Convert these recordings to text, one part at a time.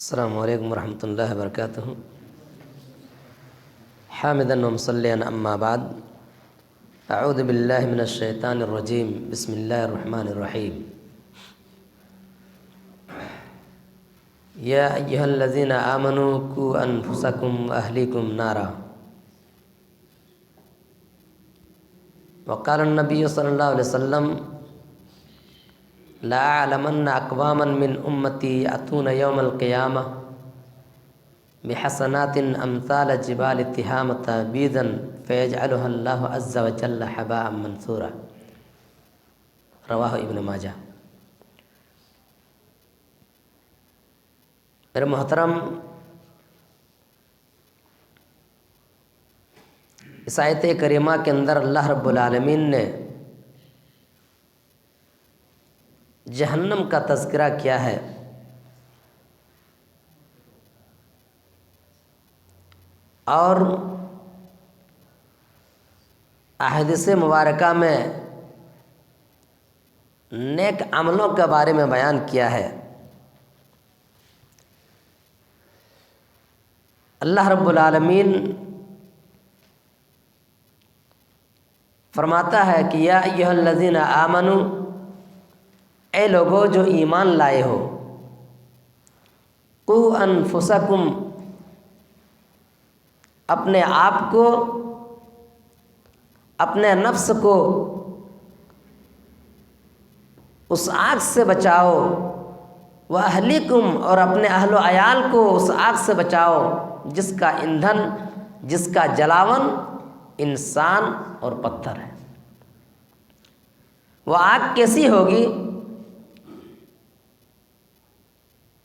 السلام علیکم ورحمۃ اللہ وبرکاتہ۔ حامدا ومصلیٰ اما بعد، اعوذ باللہ من الشیطان الرجیم، بسم اللہ الرحمن الرحیم۔ یا ایہا الذین آمنوا قوا انفسکم واہلیکم نارا۔ وقال النبی صلی اللہ علیہ وسلم لا اعلمن اقواما من امتی یأتون یوم القیامہ بحسنات امثال جبال تہامۃ بیضا فیجعلها اللہ عز وجل حباء منثورا۔ رواہ ابن ماجہ۔ میرے محترم، اس آیت کریمہ کے اندر اللہ رب العالمین نے جہنم کا تذکرہ کیا ہے، اور احادیث مبارکہ میں نیک عملوں کے بارے میں بیان کیا ہے۔ اللہ رب العالمین فرماتا ہے کہ یا ایھا الذین آمنوا، اے لوگو جو ایمان لائے ہو، قوا انفسکم، اپنے آپ کو، اپنے نفس کو اس آگ سے بچاؤ، واہلیکم، اور اپنے اہل و عیال کو اس آگ سے بچاؤ جس کا ایندھن، جس کا جلاون انسان اور پتھر ہے۔ وہ آگ کیسی ہوگی؟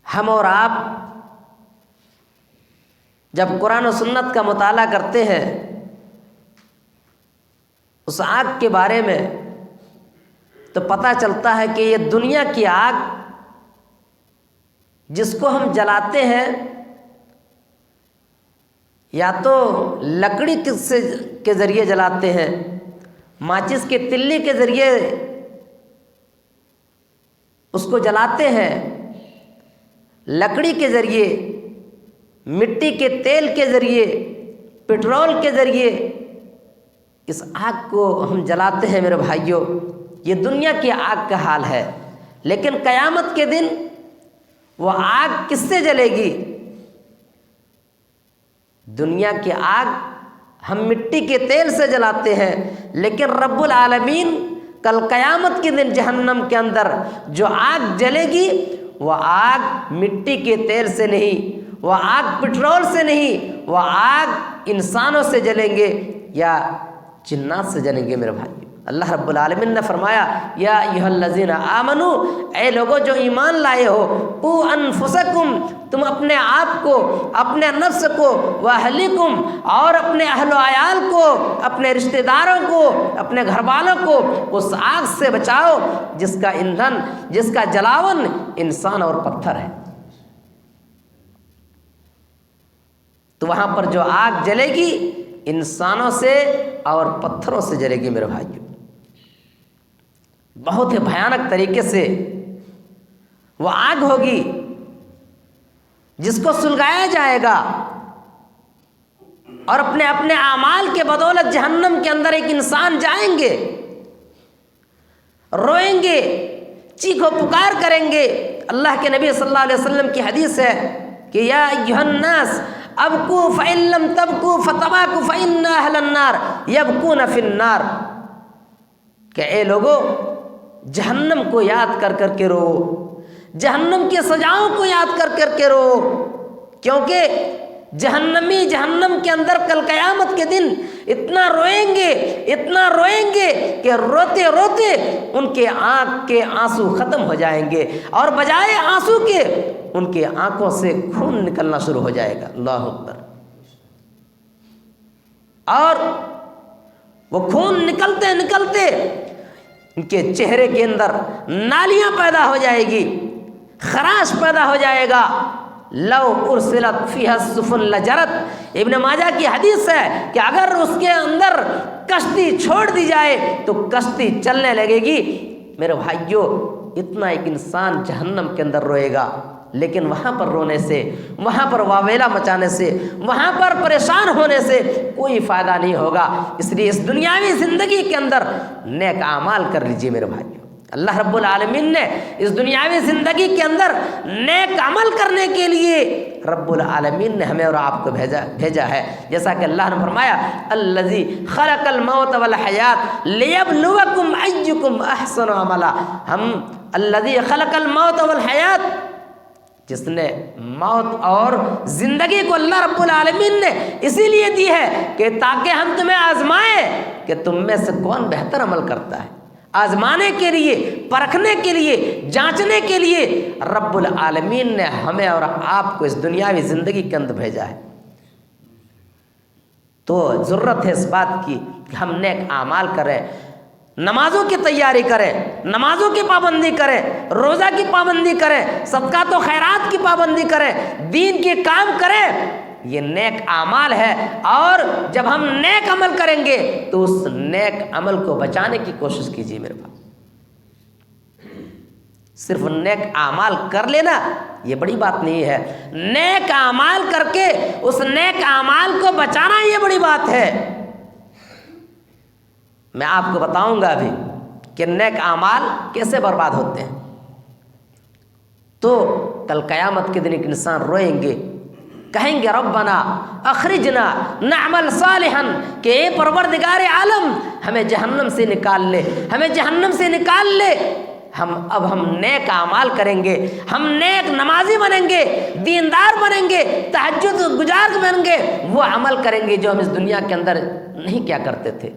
ہم اور آپ جب قرآن و سنت کا مطالعہ کرتے ہیں اس آگ کے بارے میں، تو پتہ چلتا ہے کہ یہ دنیا کی آگ جس کو ہم جلاتے ہیں، یا تو لکڑی کے ذریعے جلاتے ہیں، ماچس کے تلی کے ذریعے اس کو جلاتے ہیں، لکڑی کے ذریعے، مٹی کے تیل کے ذریعے، پٹرول کے ذریعے اس آگ کو ہم جلاتے ہیں۔ میرے بھائیوں، یہ دنیا کی آگ کا حال ہے، لیکن قیامت کے دن وہ آگ کس سے جلے گی؟ دنیا کی آگ ہم مٹی کے تیل سے جلاتے ہیں، لیکن رب العالمین کل قیامت کے دن جہنم کے اندر جو آگ جلے گی، وہ آگ مٹی کے تیل سے نہیں، وہ آگ پٹرول سے نہیں، وہ آگ انسانوں سے جلیں گے یا جنات سے جلیں گے۔ میرے بھائی، اللہ رب العالمین نے فرمایا یا ایھا الذین آمنو، اے لوگو جو ایمان لائے ہو، قوا انفسکم، تم اپنے آپ کو، اپنے نفس کو، واہلیکم، اور اپنے اہل و عیال کو، اپنے رشتہ داروں کو، اپنے گھر والوں کو اس آگ سے بچاؤ جس کا ایندھن، جس کا جلاون انسان اور پتھر ہے۔ تو وہاں پر جو آگ جلے گی انسانوں سے اور پتھروں سے جلے گی۔ میرے بھائیوں، بہت ہی بھیانک طریقے سے وہ آگ ہوگی جس کو سلگایا جائے گا، اور اپنے اپنے اعمال کے بدولت جہنم کے اندر ایک انسان جائیں گے، روئیں گے، چیخ و پکار کریں گے۔ اللہ کے نبی صلی اللہ علیہ وسلم کی حدیث ہے کہ یا ایھا الناس ابکوا فإن لم تبکوا فتباکوا فإن أہل النار یبکون فی النار، کہ اے لوگو جہنم کو یاد کر کر کے رو، جہنم کی سزاؤں کو یاد کر کر کے رو، کیونکہ جہنمی جہنم کے اندر کل قیامت کے دن اتنا روئیں گے، اتنا روئیں گے کہ روتے روتے ان کے آنکھ کے آنسو ختم ہو جائیں گے، اور بجائے آنسو کے ان کے آنکھوں سے خون نکلنا شروع ہو جائے گا۔ اللہ اکبر۔ اور وہ خون نکلتے نکلتے ان کے چہرے کے اندر نالیاں پیدا ہو جائے گی، خراش پیدا ہو جائے گا۔ لو ارسلت فیہا السفن لجرت، ابن ماجہ کی حدیث ہے کہ اگر اس کے اندر کشتی چھوڑ دی جائے تو کشتی چلنے لگے گی۔ میرے بھائیوں، اتنا ایک انسان جہنم کے اندر روئے گا، لیکن وہاں پر رونے سے، وہاں پر واویلا مچانے سے، وہاں پر پریشان ہونے سے کوئی فائدہ نہیں ہوگا۔ اس لیے اس دنیاوی زندگی کے اندر نیک اعمال کر لیجیے میرے بھائیو۔ اللہ رب العالمین نے اس دنیاوی زندگی کے اندر نیک عمل کرنے کے لیے رب العالمین نے ہمیں اور آپ کو بھیجا ہے۔ جیسا کہ اللہ نے فرمایا الذی خلق الموت والحیات لیبلوکم ایکم احسن عملا، ہم الذی خلق الموت والحیات، جس نے موت اور زندگی کو اللہ رب العالمین نے اسی لیے دی ہے کہ تاکہ ہم تمہیں آزمائیں کہ تم میں سے کون بہتر عمل کرتا ہے۔ آزمانے کے لیے، پرکھنے کے لیے، جانچنے کے لیے رب العالمین نے ہمیں اور آپ کو اس دنیاوی زندگی کے اندر بھیجا ہے۔ تو ضرورت ہے اس بات کی کہ ہم نیک اعمال کریں، نمازوں کی تیاری کریں، نمازوں کی پابندی کریں، روزہ کی پابندی کریں، صدقات و خیرات کی پابندی کریں، دین کے کام کریں۔ یہ نیک اعمال ہے، اور جب ہم نیک عمل کریں گے تو اس نیک عمل کو بچانے کی کوشش کیجیے میرے پاس۔ صرف نیک اعمال کر لینا یہ بڑی بات نہیں ہے، نیک اعمال کر کے اس نیک اعمال کو بچانا یہ بڑی بات ہے۔ میں آپ کو بتاؤں گا ابھی کہ نیک اعمال کیسے برباد ہوتے ہیں۔ تو کل قیامت کے دن ایک انسان روئیں گے، کہیں گے ربنا اخرجنا نعمل صالحا، کہ اے پروردگار عالم ہمیں جہنم سے نکال لے، ہمیں جہنم سے نکال لے۔ اب ہم نیک اعمال کریں گے، ہم نیک نمازی بنیں گے، دیندار بنیں گے، تہجد گزار بنیں گے، وہ عمل کریں گے جو ہم اس دنیا کے اندر نہیں کیا کرتے تھے،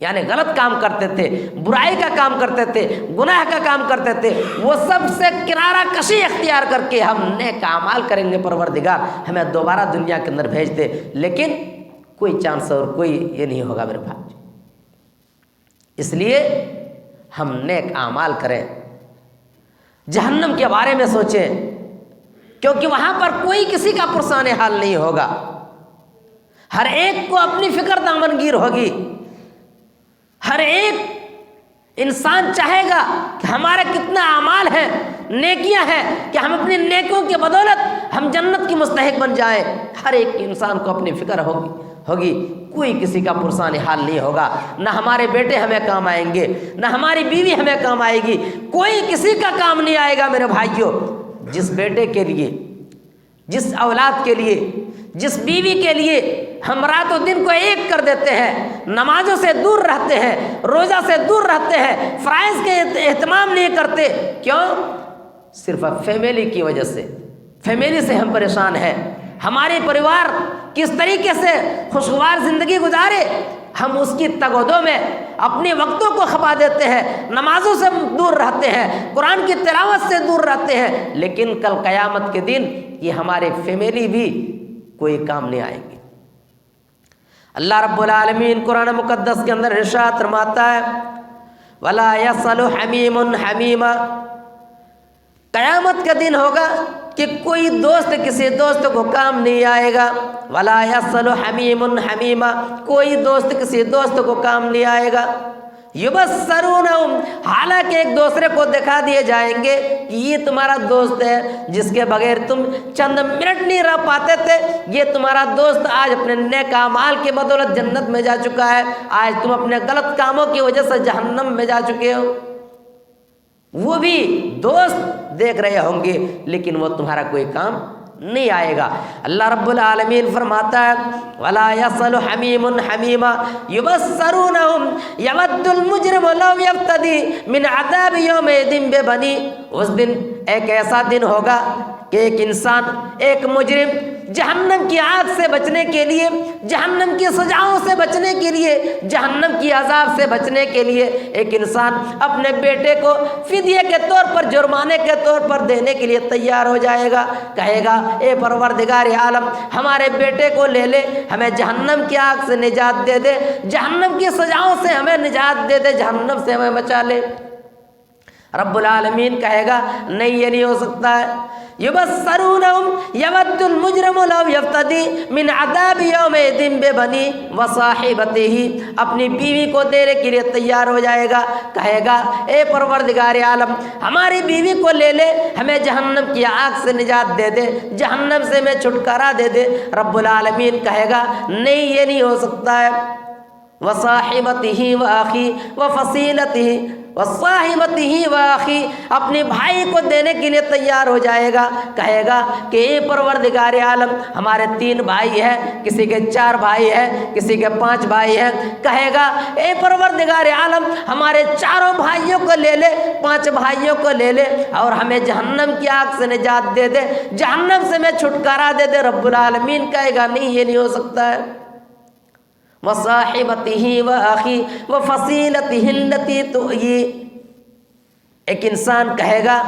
یعنی غلط کام کرتے تھے، برائی کا کام کرتے تھے، گناہ کا کام کرتے تھے، وہ سب سے کنارہ کشی اختیار کر کے ہم نیک اعمال کریں گے۔ پروردگار ہمیں دوبارہ دنیا کے اندر بھیج دے، لیکن کوئی چانس اور کوئی یہ نہیں ہوگا میرے بھائی۔ اس لیے ہم نیک اعمال کریں، جہنم کے بارے میں سوچیں، کیونکہ وہاں پر کوئی کسی کا پرسان حال نہیں ہوگا، ہر ایک کو اپنی فکر دامنگیر ہوگی، ہر ایک انسان چاہے گا کہ ہمارا کتنا اعمال ہیں، نیکیاں ہیں، کہ ہم اپنی نیکیوں کے بدولت ہم جنت کی مستحق بن جائیں۔ ہر ایک انسان کو اپنی فکر ہوگی، کوئی کسی کا پرسان حال نہیں ہوگا، نہ ہمارے بیٹے ہمیں کام آئیں گے، نہ ہماری بیوی ہمیں کام آئے گی، کوئی کسی کا کام نہیں آئے گا میرے بھائیوں۔ جس بیٹے کے لیے، جس اولاد کے لیے، جس بیوی کے لیے ہم رات و دن کو ایک کر دیتے ہیں، نمازوں سے دور رہتے ہیں، روزہ سے دور رہتے ہیں، فرائض کے اہتمام نہیں کرتے، کیوں؟ صرف فیملی کی وجہ سے، فیملی سے ہم پریشان ہیں، ہمارے پریوار کس طریقے سے خوشگوار زندگی گزارے، ہم اس کی تگ و دو میں اپنے وقتوں کو کھپا دیتے ہیں، نمازوں سے دور رہتے ہیں، قرآن کی تلاوت سے دور رہتے ہیں، لیکن کل قیامت کے دن یہ ہمارے فیملی بھی کوئی کام نہیں آئیں گے۔ اللہ رب العالمین قرآن مقدس کے اندر ارشاد فرماتا ہے وَلَا يَسْأَلُ حَمِيمٌ حَمِيمًا، قیامت کا دن ہوگا کہ کوئی دوست کسی دوست کو کام نہیں آئے گا۔ وَلَا يَسْأَلُ حَمِيمٌ حَمِيمًا، کوئی دوست کسی دوست کو کام نہیں آئے گا۔ يُبَصَّرُونَهُمْ، حالانکہ ایک دوسرے کو دکھا دیے جائیں گے کہ یہ تمہارا دوست ہے جس کے بغیر تم چند منٹ نہیں رہ پاتے تھے، یہ تمہارا دوست آج اپنے نیک اعمال کی بدولت جنت میں جا چکا ہے، آج تم اپنے غلط کاموں کی وجہ سے جہنم میں جا چکے ہو۔ وہ بھی دوست دیکھ رہے ہوں گے لیکن وہ تمہارا کوئی کام نہیں آئے گا۔ اللہ رب العالمین فرماتا ہے وَلَا يَسْأَلُ حَمِيمٌ حَمِيمًا يُبَصَّرُونَهُمْ يَوَدُّ الْمُجْرِمُ لَوْ يَفْتَدِي مِنْ عَذَابِ يَوْمِئِذٍ بِبَنِيهِ، اس دن ایک ایسا دن ہوگا کہ ایک انسان، ایک مجرم جہنم کی آگ سے بچنے کے لیے، جہنم کی سزاؤں سے بچنے کے لیے، جہنم کی عذاب سے بچنے کے لیے ایک انسان اپنے بیٹے کو فدیے کے طور پر، جرمانے کے طور پر دینے کے لیے تیار ہو جائے گا، کہے گا اے پروردگار عالم ہمارے بیٹے کو لے لے، ہمیں جہنم کی آگ سے نجات دے دے، جہنم کی سزاؤں سے ہمیں نجات دے دے، جہنم سے ہمیں بچا لے۔ رب العالمین کہے گا نہیں، یہ نہیں ہو سکتا ہے۔ یبصرونہم यवद्दुल मुजरिमु लौ यफ्तदी मिन अदाब यौमिद्दीन बेबनी व साहिबतिही, अपनी बीवी को देने के लिए तैयार हो जाएगा, कहेगा ए परवरदिगार आलम हमारी बीवी को ले ले, हमें जहन्नम की आग से निजात दे दे, जहन्नम से मैं छुटकारा दे दे। रब्बुल आलमीन कहेगा नहीं, ये नहीं हो सकता है। व साहिबतिही व आखी व फसीलतिही व साहिबतिही व आखी, अपने भाई को देने के लिए तैयार हो जाएगा, कहेगा कि ए परवरदिगार आलम हमारे 3 भाई हैं, किसी के 4 भाई हैं, किसी के 5 भाई हैं, कहेगा ए परवरदिगार आलम हमारे 4 भाइयों को ले ले, 5 भाइयों को ले ले और हमें जहन्नम की आग से निजात दे दे, जहन्नम से मैं छुटकारा दे दे। रब्बुल आलमीन कहेगा नहीं, ये नहीं हो सकता है। व साहिबतिही व आखी व फसीलतिही लती, तो ये एक इंसान कहेगा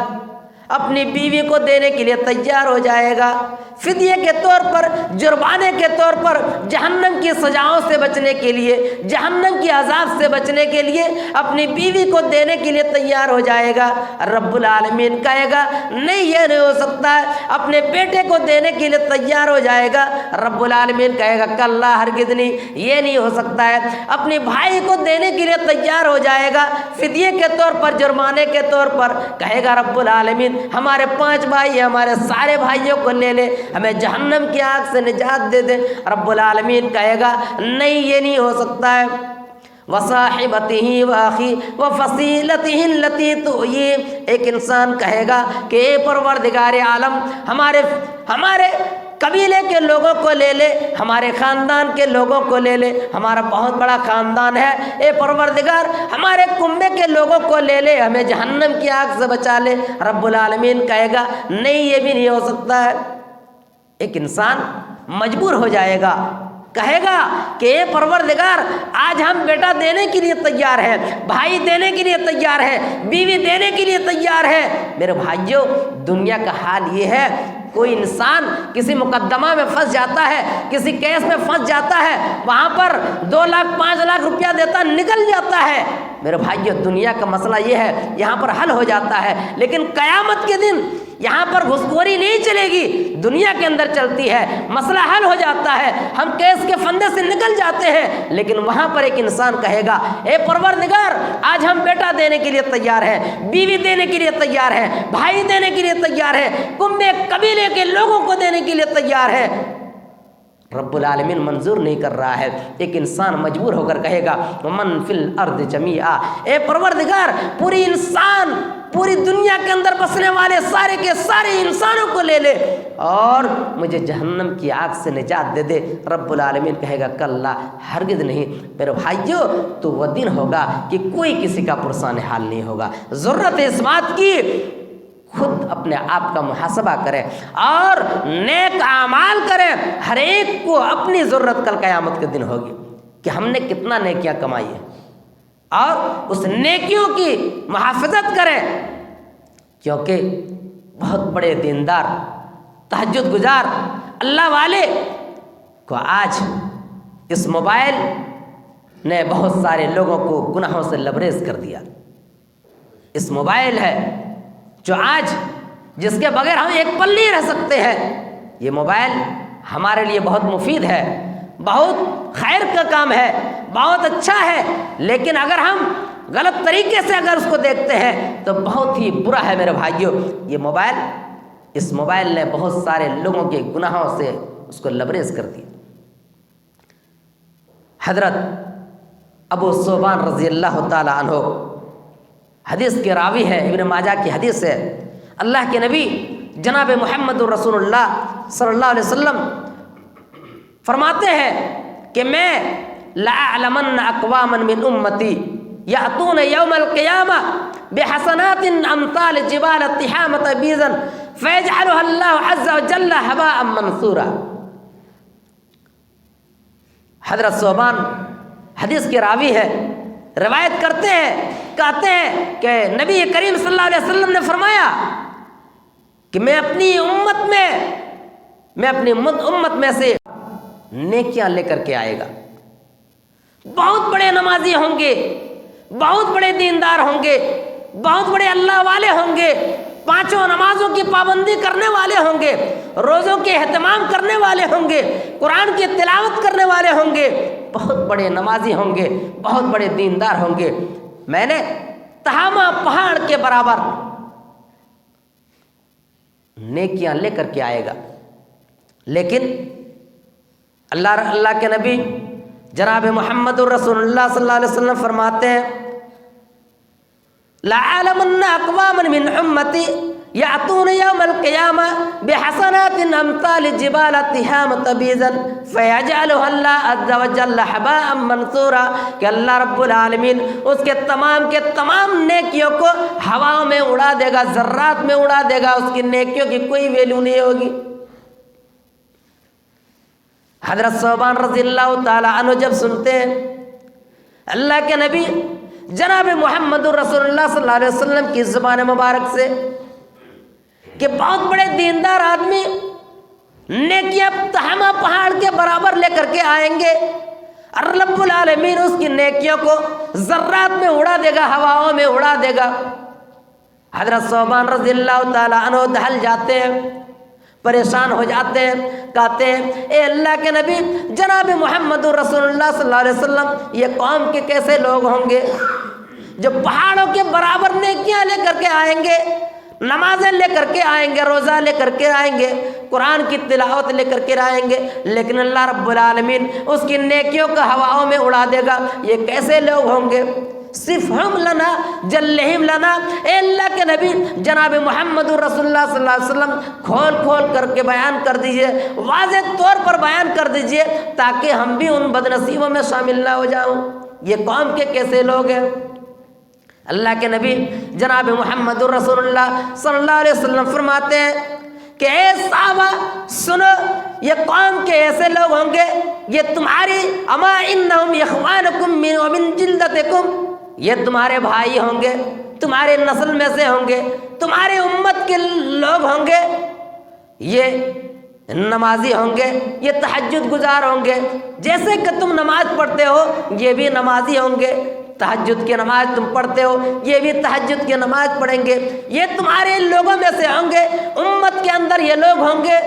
अपनी बीवी को देने के लिए तैयार हो जाएगा, फिदिये के तौर पर, जुर्माने के तौर पर, जहन्नम की सजाओं से बचने के लिए, जहन्नम की अजाब से बचने के लिए अपनी बीवी को देने के लिए तैयार हो जाएगा। रब्बुल आलमीन कहेगा नहीं, ये नहीं हो सकता है। अपने बेटे को देने के लिए तैयार हो जाएगा। रब्बुल आलमीन कहेगा कल्ला हरगिज़ नहीं, ये नहीं हो सकता है। अपने भाई को देने के लिए तैयार हो जाएगा, फिदिये के तौर पर, जुर्माने के तौर पर, कहेगा रब्बुल आलमीन हमारे 5 भाई हैं, हमारे सारे भाइयों को ले ले, हमें जहन्नम की आग से निजात दे दे। रब्बुल आलमीन कहेगा नहीं, ये नहीं हो सकता है। व साहिबतिही व आखी व फसीलतिही लती, तो ये एक इंसान कहेगा कि ए परवरदिगार आलम हमारे कबीले के लोगों को ले ले, हमारे ख़ानदान के लोगों को ले ले, हमारा बहुत बड़ा ख़ानदान है, ए परवरदिगार हमारे कुंबे के लोगों को ले ले, हमें जहन्नम की आग से बचा ले। रब्बुल आलमीन कहेगा नहीं, ये भी नहीं हो सकता है। एक इंसान मजबूर हो जाएगा, कहेगा कि ए परवरदिगार आज हम बेटा देने के लिए तैयार हैं, भाई देने के लिए तैयार हैं, बीवी देने के लिए तैयार है। मेरे भाइयों, दुनिया का हाल ये है, कोई इंसान किसी मुकदमा में फंस जाता है, किसी केस में फंस जाता है, वहाँ पर 2 लाख 5 लाख रुपया देता निकल जाता है। मेरे भाइयों, दुनिया का मसला ये है, यहाँ पर हल हो जाता है, लेकिन क़यामत के दिन यहाँ पर घुसखोरी नहीं चलेगी, दुनिया के अंदर चलती है, मसला हल हो जाता है, हम केस के फंदे से निकल जाते हैं। लेकिन वहाँ पर एक इंसान कहेगा ए परवरदिगार आज हम बेटा देने के लिए तैयार हैं, बीवी देने के लिए तैयार हैं, भाई देने के लिए तैयार हैं, कुंबे कबीले के लोगों को देने के लिए तैयार है। रब्बुल आलमीन मंजूर नहीं कर रहा है। एक इंसान मजबूर होकर कहेगा मन फिल अर्द जमीआ, ए परवरदिगार पूरी दुनिया के अंदर बसने वाले सारे के सारे इंसानों को ले ले और मुझे जहन्नम की आग से निजात दे दे। रब्बुल आलमीन कहेगा कल्ला हरगिज़ नहीं। मेरे भाइयों, तो वह दिन होगा कि कोई किसी का पुरसान हाल नहीं होगा। ज़रूरत है इस बात की खुद अपने आप का मुहासबा करें और नेक आमाल करें। हर एक को अपनी ज़रूरत कल क़यामत के दिन होगी कि हमने कितना नेकियां कमाई है और उस नेकियों की मुहाफ़ज़त करें, क्योंकि बहुत बड़े दीनदार तहज्जुद गुजार अल्लाह वाले को आज इस मोबाइल ने बहुत सारे लोगों को गुनाहों से लबरेज कर दिया। इस मोबाइल है जो आज जिसके बगैर हम एक पल नहीं रह सकते हैं। ये मोबाइल हमारे लिए बहुत मुफीद है, बहुत खैर का काम है, बहुत अच्छा है, लेकिन अगर हम गलत तरीके से अगर उसको देखते हैं तो बहुत ही बुरा है। मेरे भाइयों, इस मोबाइल ने बहुत सारे लोगों के गुनाहों से उसको लबरेज कर दिया। हज़रत अबू सोबान रज़ी अल्लाह ताला अन्हु हदीस के रावी है, इब्न माजा की हदीस है। अल्लाह के नबी जनाब मुहम्मदुर रसूलुल्लाह सल्लल्लाहु अलैहि वसल्लम फरमाते हैं कि मैं लअलमन्न अक़वामन मिन उम्मती यातून यौमल क़ियामा बिहसनातिन अमसाल जिबाल तिहामत बीज़न फयजअलुहा अल्लाहु अज़्ज़ा व जल्ला हबाअम मंसूरा। हज़रत सोबान हदीस के रावी है, रिवायत करते हैं, कहते हैं कि नबी करीम सल्लल्लाहु अलैहि वसल्लम ने फरमाया कि मैं अपनी उम्मत में से नेकियां लेकर के आएगा। बहुत बड़े नमाजी होंगे, बहुत बड़े दीनदार होंगे, बहुत बड़े अल्लाह वाले होंगे, पांचों नमाजों की पाबंदी करने वाले होंगे, रोज़ों के एहतमाम करने वाले होंगे, कुरान की तिलावत करने वाले होंगे, बहुत बड़े नमाजी होंगे, बहुत बड़े दीनदार होंगे। मैंने तहामा पहाड़ के बराबर नेकियां लेकर के आएगा। लेकिन अल्लाह के नबी जनाब मुहम्मदुर रसूलुल्लाह सल्लल्लाहु अलैहि वसल्लम फरमाते हैं, लअलमन्ना अक़वामन मिन उम्मती यातून यौमल क़ियामा बिहसनातिन अम्साल जिबाल तिहाम तबीज़न फयजअलुहा अल्लाह अज़्ज़ व जल्ल हबाअम मंसूरा, कि अल्लाह रब्बुल आलमीन उसके तमाम के तमाम नेकियों को हवाओं में उड़ा देगा, ज़र्रात में उड़ा देगा, उसकी नेकियों की कोई वैल्यू नहीं होगी। हज़रत सोबान रज़ियल्लाहु ताला अन्हु जब सुनते हैं अल्लाह के नबी जनाब मुहम्मदुर रसूलुल्लाह सल्लल्लाहु अलैहि वसल्लम की ज़ुबान मुबारक से कि बहुत बड़े दीनदार आदमी नेकियां तहमा पहाड़ के बराबर लेकर के आएंगे, और रब्बुल आलमीन उसकी नेकियों को ज़र्रात में उड़ा देगा, हवाओं में उड़ा देगा। हज़रत सोबान रज़ियल्लाहु ताला अन्हु दहल जाते हैं, परेशान हो जाते हैं, कहते हैं ए अल्लाह के नबी जनाब मुहम्मदुर रसूलुल्लाह सल्लल्लाहु अलैहि वसल्लम, ये कौम के कैसे लोग होंगे जो पहाड़ों के बराबर नेकियां लेकर के आएंगे, नमाजें लेकर के आएंगे, रोज़ा लेकर के आएंगे, कुरान की तिलावत लेकर के आएंगे, लेकिन अल्लाह रब्बुल आलमीन उसकी नेकियों को हवाओं में उड़ा देगा। ये कैसे लोग होंगे? सिर्फ हम लना जल्लहिम लना, ए अल्लाह के नबी जनाब मुहम्मदुर रसूलुल्लाह सल्लल्लाहु अलैहि वसल्लम खोल खोल करके बयान कर दीजिए, वाज़ेह तौर पर बयान कर दीजिए, ताकि हम भी उन बदनसीबों में शामिल ना हो जाऊं। ये कौम के कैसे लोग हैं? अल्लाह के नबी जनाब मुहम्मदुर रसूलुल्लाह सल्लल्लाहु अलैहि वसल्लम फरमाते हैं कि ए साहबा सुनो, ये कौम के ऐसे लोग होंगे, ये तुम्हारी अमा इन्नहुम इख्वानुकुम मिन जिल्दतिकुम, ये तुम्हारे भाई होंगे, तुम्हारे नस्ल में से होंगे, तुम्हारे उम्मत के लोग होंगे, ये नमाजी होंगे, ये तहज्जुद गुजार होंगे, जैसे कि तुम नमाज पढ़ते हो ये भी नमाजी होंगे, तहज्जुद की नमाज तुम पढ़ते हो ये भी तहज्जुद की नमाज पढ़ेंगे, ये तुम्हारे लोगों में से होंगे, उम्मत के अंदर ये लोग होंगे।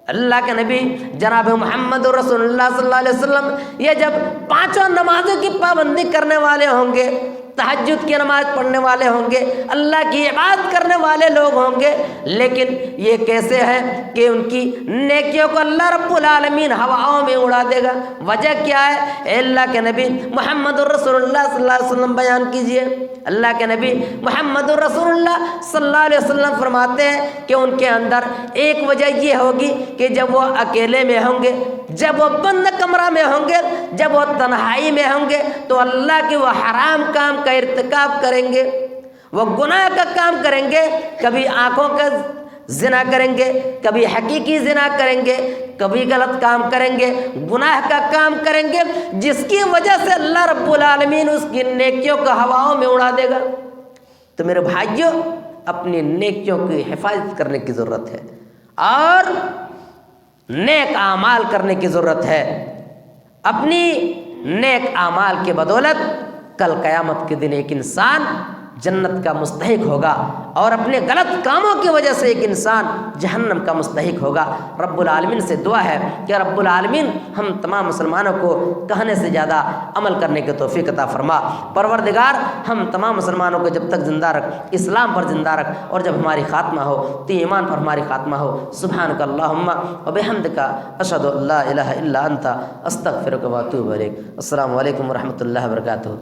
अल्लाह के नबी जनाब मुहम्मद रसूलुल्लाह सल्लल्लाहु अलैहि वसल्लम ये जब पांचों नमाजों की पाबंदी करने वाले होंगे, तहज्जुद की नमाज पढ़ने वाले होंगे, अल्लाह की इबादत करने वाले लोग होंगे, लेकिन ये कैसे है कि उनकी नेकियों को अल्लाह रब्बुल आलमीन हवाओं में उड़ा देगा। वजह क्या है? अल्लाह के नबी मुहम्मद रसूलुल्लाह सल्लल्लाहु अलैहि वसल्लम बयान कीजिए। अल्लाह के नबी मुहम्मद रसूलुल्लाह सल्लल्लाहु अलैहि वसल्लम फरमाते हैं कि उनके अंदर एक वजह ये होगी कि जब वो अकेले में होंगे, जब वो बंद कमरा में होंगे, जब वो तन्हाई में होंगे, तो अल्लाह के वो हराम काम का इर्तिकाब करेंगे, वो गुनाह का काम करेंगे, कभी आंखों का जिना करेंगे, कभी हकीकी जिना करेंगे, कभी गलत काम करेंगे, गुनाह का काम करेंगे, जिसकी वजह से अल्लाह रब्बुल आलमीन उसकी नेकियों को हवाओं में उड़ा देगा। तो मेरे भाइयों, अपनी नेकियों की हिफाजत करने की ज़रूरत है और नेक आमाल करने की ज़रूरत है। अपनी नेक आमाल के बदौलत कल क़यामत के दिन एक इंसान जन्नत का मुस्तहिक होगा और अपने गलत कामों की वजह से एक इंसान जहन्नम का मुस्तहिक होगा। रब्बुल आलमीन से दुआ है कि रब्बुल आलमीन हम तमाम मुसलमानों को कहने से ज़्यादा अमल करने की तौफीक अता फरमा। परवरदिगार, हम तमाम मुसलमानों को जब तक ज़िंदा रख, इस्लाम पर ज़िंदा रख, और जब हमारी खात्मा हो तो ईमान पर हमारी खात्मा हो। सुब्हानक अल्लाहुम्मा व बिहम्दिका अशहदु अल्ला इलाहा इल्ला अंता अस्तगफिरुका व अतूबु इलैक। अस्सलामु अलैकुम व रहमतुल्लाहि व बरकातुहू।